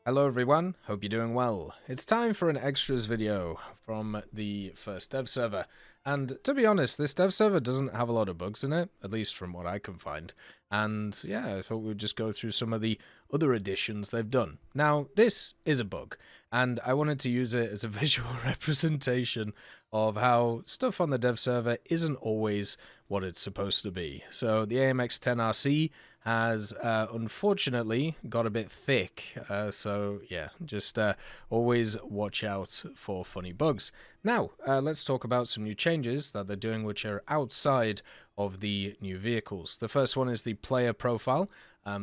Hello everyone, hope you're doing well. It's time for an extras video from the first dev server. And to be honest, this dev server doesn't have a lot of bugs in it, at least from what I can find. And yeah, I thought we'd just go through some of the other additions they've done. Now, this is a bug, and I wanted to use it as a visual representation of how stuff on the dev server isn't always what it's supposed to be. So the AMX10RC has unfortunately got a bit thick, so yeah, just always watch out for funny bugs. Now, let's talk about some new changes that they're doing which are outside of the new vehicles. The first one is the player profile.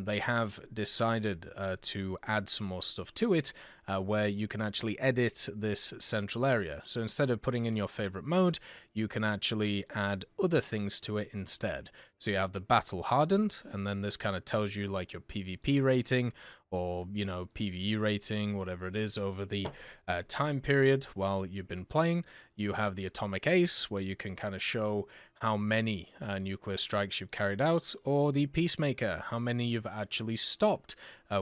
They have decided to add some more stuff to it where you can actually edit this central area. So instead of putting in your favorite mode, you can actually add other things to it instead. So you have the battle hardened, and then this kind of tells you like your PvP rating or, you know, PvE rating, whatever it is over the time period while you've been playing. You have the atomic ace, where you can kind of show how many nuclear strikes you've carried out, or the peacemaker, how many you've actually stopped,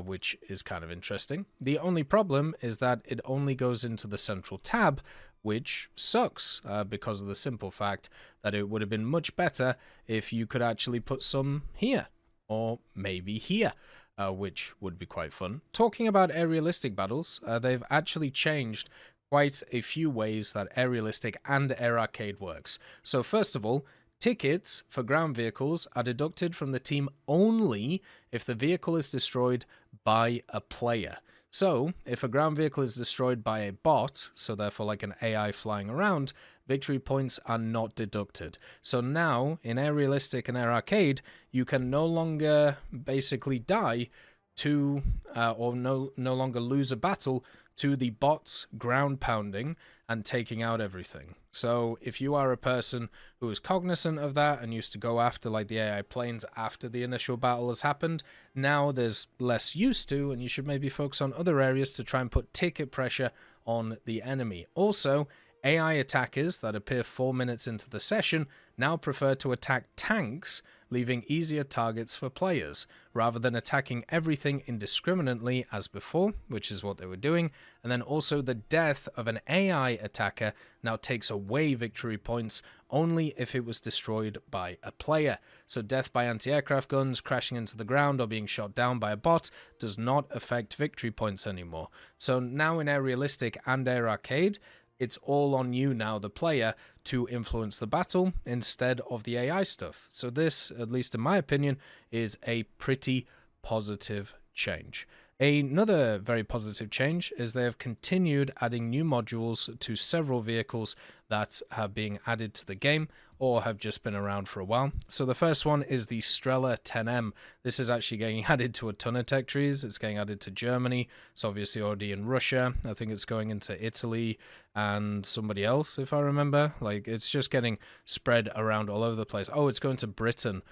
which is kind of interesting. The only problem is that it only goes into the central tab, which sucks because of the simple fact that it would have been much better if you could actually put some here, or maybe here. Which would be quite fun. Talking about aerialistic battles, they've actually changed quite a few ways that aerialistic and air arcade works. So first of all, tickets for ground vehicles are deducted from the team only if the vehicle is destroyed by a player. So if a ground vehicle is destroyed by a bot, so therefore like an AI flying around, victory points are not deducted. So now in aerialistic and air arcade, you can no longer basically die to or no longer lose a battle to the bots ground pounding and taking out everything. So if you are a person who is cognizant of that and used to go after like the AI planes after the initial battle has happened, now there's less used to, and you should maybe focus on other areas to try and put ticket pressure on the enemy. Also, AI attackers that appear 4 minutes into the session now prefer to attack tanks, leaving easier targets for players, rather than attacking everything indiscriminately as before, which is what they were doing. And then also the death of an AI attacker now takes away victory points only if it was destroyed by a player. So death by anti-aircraft guns, crashing into the ground, or being shot down by a bot does not affect victory points anymore. So now in aerialistic and air arcade, it's all on you now, the player, to influence the battle instead of the AI stuff. So this, at least in my opinion, is a pretty positive change. Another very positive change is they have continued adding new modules to several vehicles that are being added to the game or have just been around for a while. So the first one is the Strela 10M. This is actually getting added to a ton of tech trees. It's getting added to Germany. It's obviously already in Russia. I think it's going into Italy and somebody else, if I remember. Like, it's just getting spread around all over the place. Oh, it's going to Britain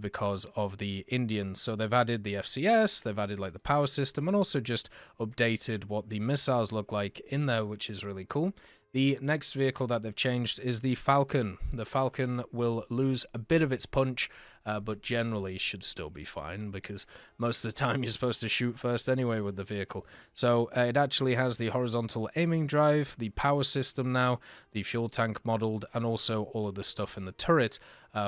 because of the Indians. So they've added the FCS, they've added like the power system, and also just updated what the missiles look like in there, which is really cool. The next vehicle that they've changed is the Falcon. The Falcon will lose a bit of its punch, but generally should still be fine because most of the time you're supposed to shoot first anyway with the vehicle. So it actually has the horizontal aiming drive, the power system now, the fuel tank modeled, and also all of the stuff in the turret,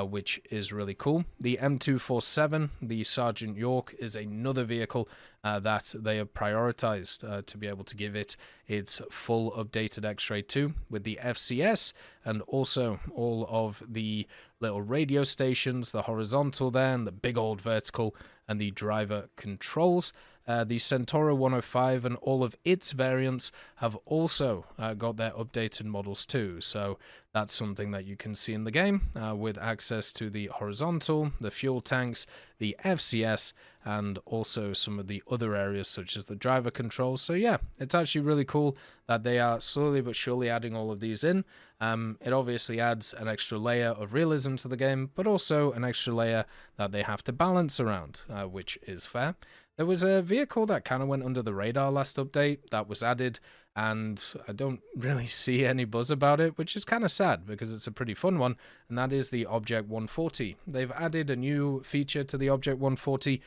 which is really cool. The M247, the Sergeant York, is another vehicle that they have prioritized to be able to give it its full updated X-Ray 2 with the FCS and also all of the little radio stations, the horizontal there and the big old vertical, and the driver controls. The Centauro 105 and all of its variants have also got their updated models too, so that's something that you can see in the game with access to the horizontal, the fuel tanks, the FCS, and also some of the other areas such as the driver controls. So yeah, it's actually really cool that they are slowly but surely adding all of these in. It obviously adds an extra layer of realism to the game, but also an extra layer that they have to balance around, which is fair. There was a vehicle that kind of went under the radar last update that was added, and I don't really see any buzz about it, which is kind of sad because it's a pretty fun one, and that is the Object 140. They've added a new feature to the Object 140,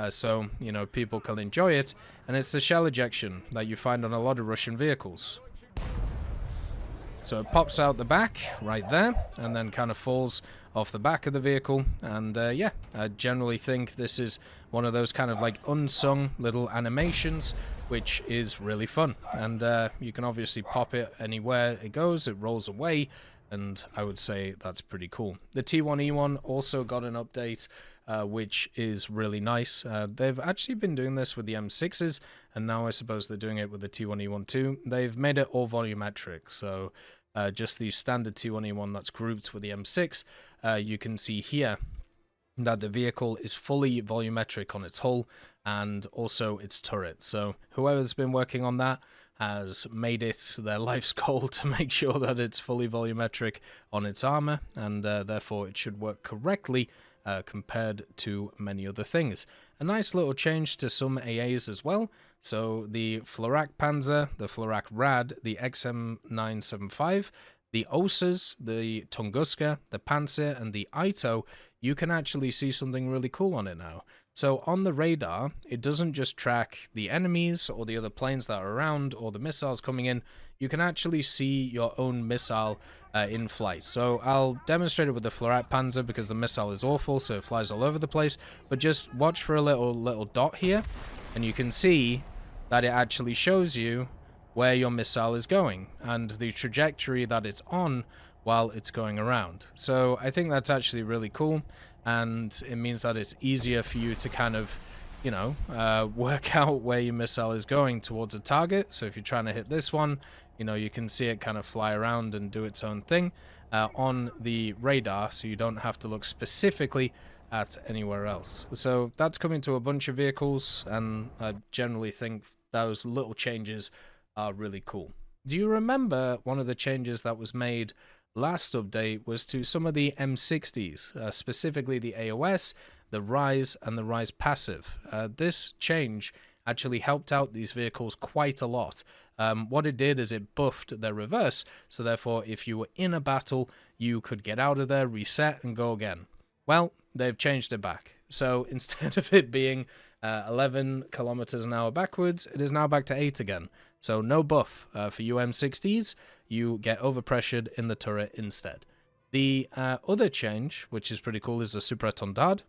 so, you know, people can enjoy it, and it's the shell ejection that you find on a lot of Russian vehicles. So it pops out the back right there, and then kind of falls off the back of the vehicle. And yeah, I generally think this is one of those kind of like unsung little animations, which is really fun. And you can obviously pop it anywhere it goes, it rolls away, and I would say that's pretty cool. The T1E1 also got an update, which is really nice. They've actually been doing this with the M6s, and now I suppose they're doing it with the T1E1 too. They've made it all volumetric, so just the standard T1E1 that's grouped with the M6, you can see here that the vehicle is fully volumetric on its hull and also its turret. So whoever's been working on that has made it their life's goal to make sure that it's fully volumetric on its armor, and therefore it should work correctly compared to many other things. A nice little change to some AAs as well. So the Florak Panzer, the Florak Rad, the XM975, the Osas, the Tunguska, the Panzer, and the Ito, you can actually see something really cool on it now. So on the radar, it doesn't just track the enemies or the other planes that are around or the missiles coming in. You can actually see your own missile in flight. So I'll demonstrate it with the Florak Panzer because the missile is awful, so it flies all over the place. But just watch for a little dot here, and you can see that it actually shows you where your missile is going and the trajectory that it's on while it's going around. So I think that's actually really cool, and it means that it's easier for you to kind of, you know, work out where your missile is going towards a target. So if you're trying to hit this one, you know, you can see it kind of fly around and do its own thing on the radar, so you don't have to look specifically at anywhere else. So that's coming to a bunch of vehicles, and I generally think those little changes are really cool. Do you remember one of the changes that was made last update was to some of the M60s, specifically the AOS, the Rise, and the Rise Passive? This change actually helped out these vehicles quite a lot. What it did is it buffed their reverse, so therefore if you were in a battle, you could get out of there, reset, and go again. Well, they've changed it back. So instead of it being 11 kilometers an hour backwards, it is now back to 8 again. So no buff for UM60s, you get overpressured in the turret instead. The other change, which is pretty cool, is the Super Étendard.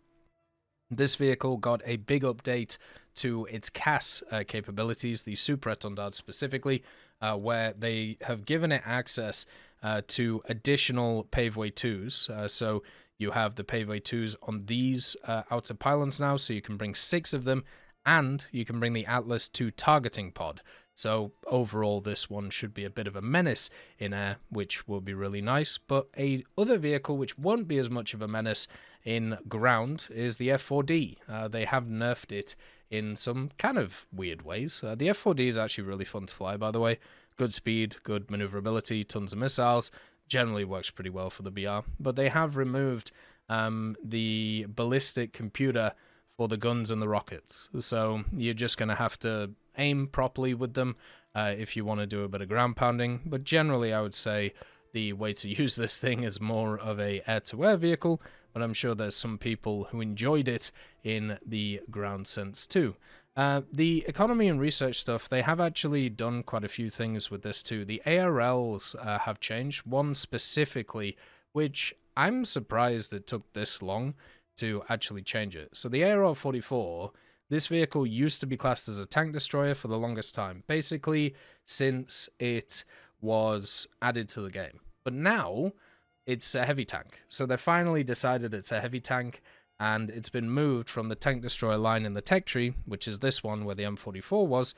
This vehicle got a big update to its CAS capabilities, the Super Étendard specifically, where they have given it access to additional Paveway 2s. So you have the Paveway 2s on these outer pylons now, so you can bring 6 of them, and you can bring the Atlas 2 targeting pod. So overall, this one should be a bit of a menace in air, which will be really nice. But a other vehicle which won't be as much of a menace in ground is the F4D. They have nerfed it in some kind of weird ways. The F4D is actually really fun to fly, by the way. Good speed, good maneuverability, tons of missiles. Generally works pretty well for the BR. But they have removed the ballistic computer for the guns and the rockets. So you're just going to have to aim properly with them if you want to do a bit of ground pounding. But generally, I would say the way to use this thing is more of a air-to-air vehicle, but I'm sure there's some people who enjoyed it in the ground sense too. The economy and research stuff, they have actually done quite a few things with this too. The ARLs have changed, one specifically, which I'm surprised it took this long to actually change it. So the ARL 44, this vehicle used to be classed as a tank destroyer for the longest time, basically since it was added to the game. But now it's a heavy tank. So they finally decided it's a heavy tank, and it's been moved from the tank destroyer line in the tech tree, which is this one where the M44 was.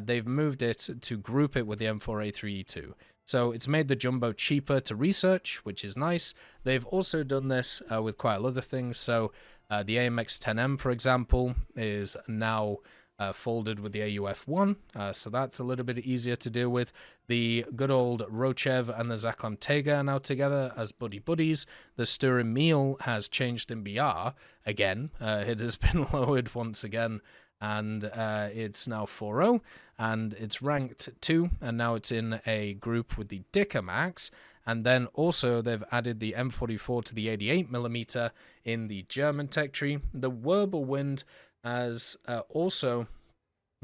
They've moved it to group it with the M4A3E2. So it's made the Jumbo cheaper to research, which is nice. They've also done this with quite a lot of other things. So the AMX-10M, for example, is now folded with the AUF-1, so that's a little bit easier to deal with. The good old Rochev and the Zaklam Tega are now together as buddies. The Sturm Meal has changed in BR again. It has been lowered once again and it's now 4-0, and it's ranked 2, and now it's in a group with the Dickermax. And then also they've added the M44 to the 88mm in the German tech tree. The Wirbelwind has also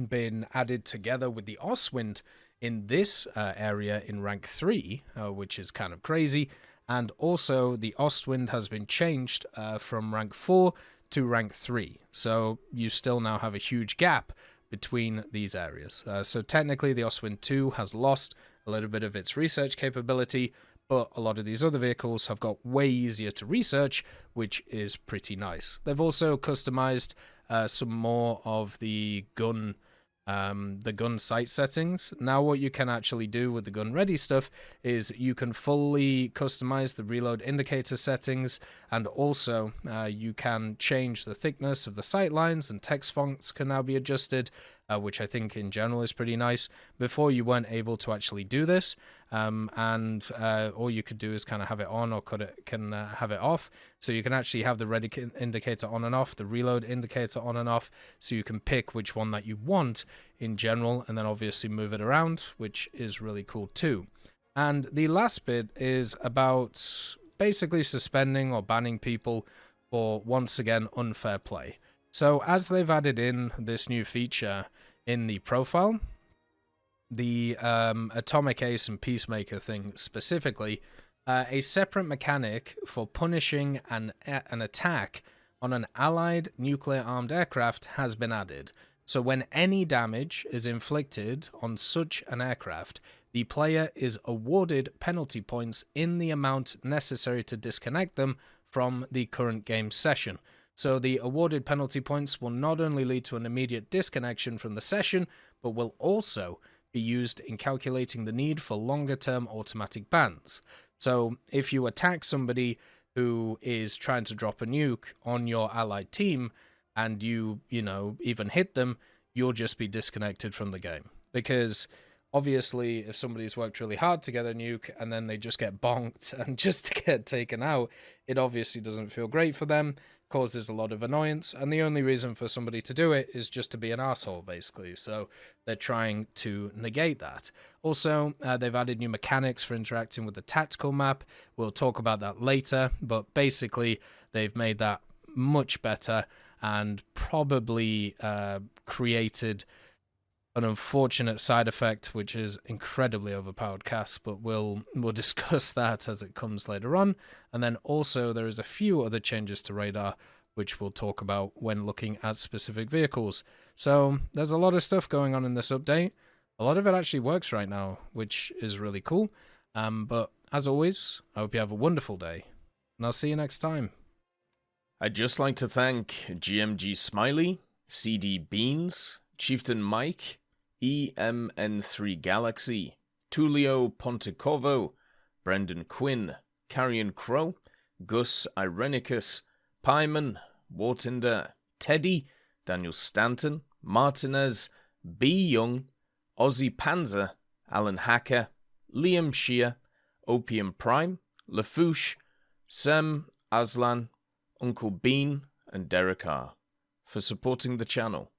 been added together with the Ostwind in this area in rank 3, which is kind of crazy. And also the Ostwind has been changed from rank 4 to rank 3. So you still now have a huge gap between these areas. So technically the Ostwind 2 has lost a little bit of its research capability, but a lot of these other vehicles have got way easier to research, which is pretty nice. They've also customized some more of the gun sight settings. Now what you can actually do with the gun ready stuff is you can fully customize the reload indicator settings, and also you can change the thickness of the sight lines, and text fonts can now be adjusted, which I think in general is pretty nice. Before you weren't able to actually do this, and all you could do is kind of have it on or have it off. So you can actually have the ready indicator on and off, the reload indicator on and off, so you can pick which one that you want in general, and then obviously move it around, which is really cool too. And the last bit is about basically suspending or banning people for, once again, unfair play. So as they've added in this new feature in the profile, the Atomic Ace and Peacemaker thing specifically, a separate mechanic for punishing an attack on an allied nuclear-armed aircraft has been added. So when any damage is inflicted on such an aircraft, the player is awarded penalty points in the amount necessary to disconnect them from the current game session. So the awarded penalty points will not only lead to an immediate disconnection from the session, but will also be used in calculating the need for longer-term automatic bans. So if you attack somebody who is trying to drop a nuke on your allied team, and you even hit them, you'll just be disconnected from the game. Because obviously, if somebody's worked really hard to get a nuke and then they just get bonked and just get taken out, it obviously doesn't feel great for them, causes a lot of annoyance, and the only reason for somebody to do it is just to be an asshole, basically. So they're trying to negate that. Also, they've added new mechanics for interacting with the tactical map. We'll talk about that later, but basically they've made that much better, and probably created an unfortunate side effect, which is incredibly overpowered CAS, but we'll discuss that as it comes later on. And then also there is a few other changes to radar, which we'll talk about when looking at specific vehicles. So there's a lot of stuff going on in this update. A lot of it actually works right now, which is really cool. But as always, I hope you have a wonderful day, and I'll see you next time. I'd just like to thank GMG Smiley, CD Beans, Chieftain Mike, EMN3 Galaxy, Tulio Pontecorvo, Brendan Quinn, Carrion Crow, Gus Irenicus, Pyman, Wartinder, Teddy, Daniel Stanton, Martinez, B. Young, Ozzy Panzer, Alan Hacker, Liam Shear, Opium Prime, Lafouche, Sem Aslan, Uncle Bean, and Derek R. for supporting the channel.